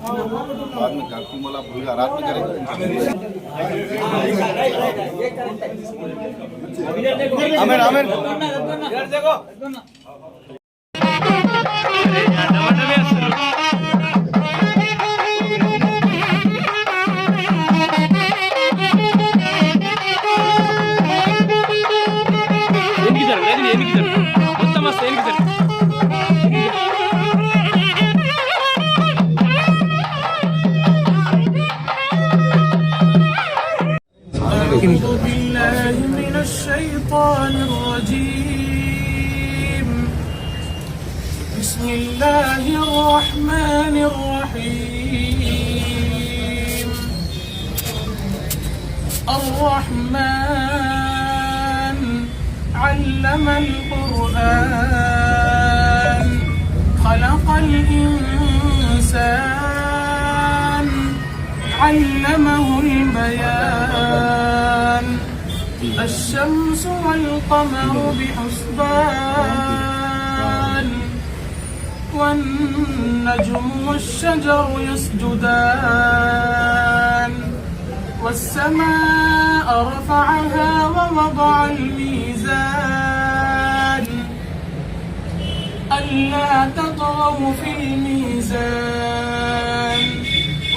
बाद में करती मोला भूला रात में करेंगे। आमिर आमिर इधर देखो أعوذ بالله من الشيطان الرجيم بسم الله الرحمن الرحيم الرحمن علم القرآن خلق الإنسان علمه البيان الشمس والقمر بحسبان والنجم والشجر يسجدان والسماء رفعها ووضع الميزان ألا تطغوا في الميزان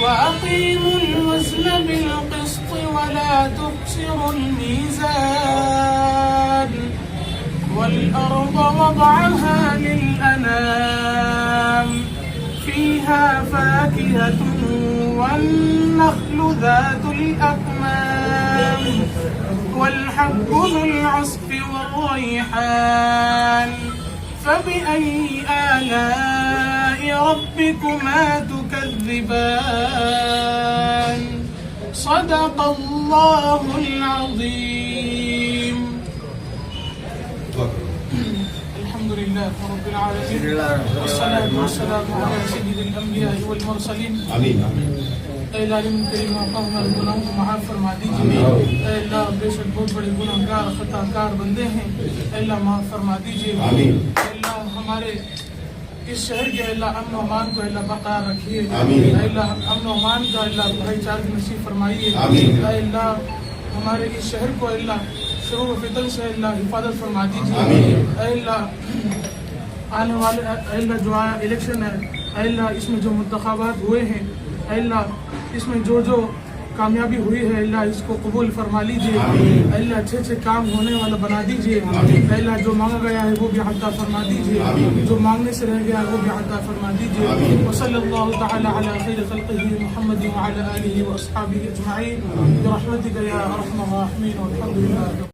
وأقيموا الوزن بالقسط ولا تخسروا الميزان والأرض وضعها للأنام فيها فاكهة والنخل ذات الأكمام والحب ذو العصف والريحان فبأي آلاء ربكما تكذبان صدق الله العظيم. الحمد لله رب العالمين والصلاة والسلام على سيد الأنبياء والمرسلين. آمين. इलाही करीम आपका हमारे गुनाहों को माफ़ फरमा दीजिए। अल्लाह बेशक बहुत बड़े गुनाहगार खताकार बंदे हैं, अल्लाह माफ़ फरमा दीजिए। अल्लाह हमारे इस शहर के अल्लाह अमन अमान को अल्लाह बरकरार रखिए। अल्लाह अमन अमान का अल्लाह भाईचारे नसीब फरमाइए। अल्लाह हमारे इस शहर को अल्लाह शुरू फितन से अल्लाह हिफाजत फरमा दीजिए। अल्लाह आने वाले अल्लाह जो आया इलेक्शन है, अल्लाह इसमें जो मुंतखाबात हुए हैं, अल्लाह इसमें जो जो कामयाबी हुई है अल्लाह इसको कबूल फरमा लीजिए। अल्लाह अच्छे अच्छे काम होने वाला बना दीजिए। अल्लाह जो मांगा गया है वो भी अता फरमा दीजिए, जो मांगने से रह गया वो भी अता फरमा दीजिए। वसल्लल्लाहु तआला अला खैरि खल्क़िही मुहम्मद व अला आलिहि व अस्हाबिही अजमईन बिरहमतिका या अरहमर राहिमीन।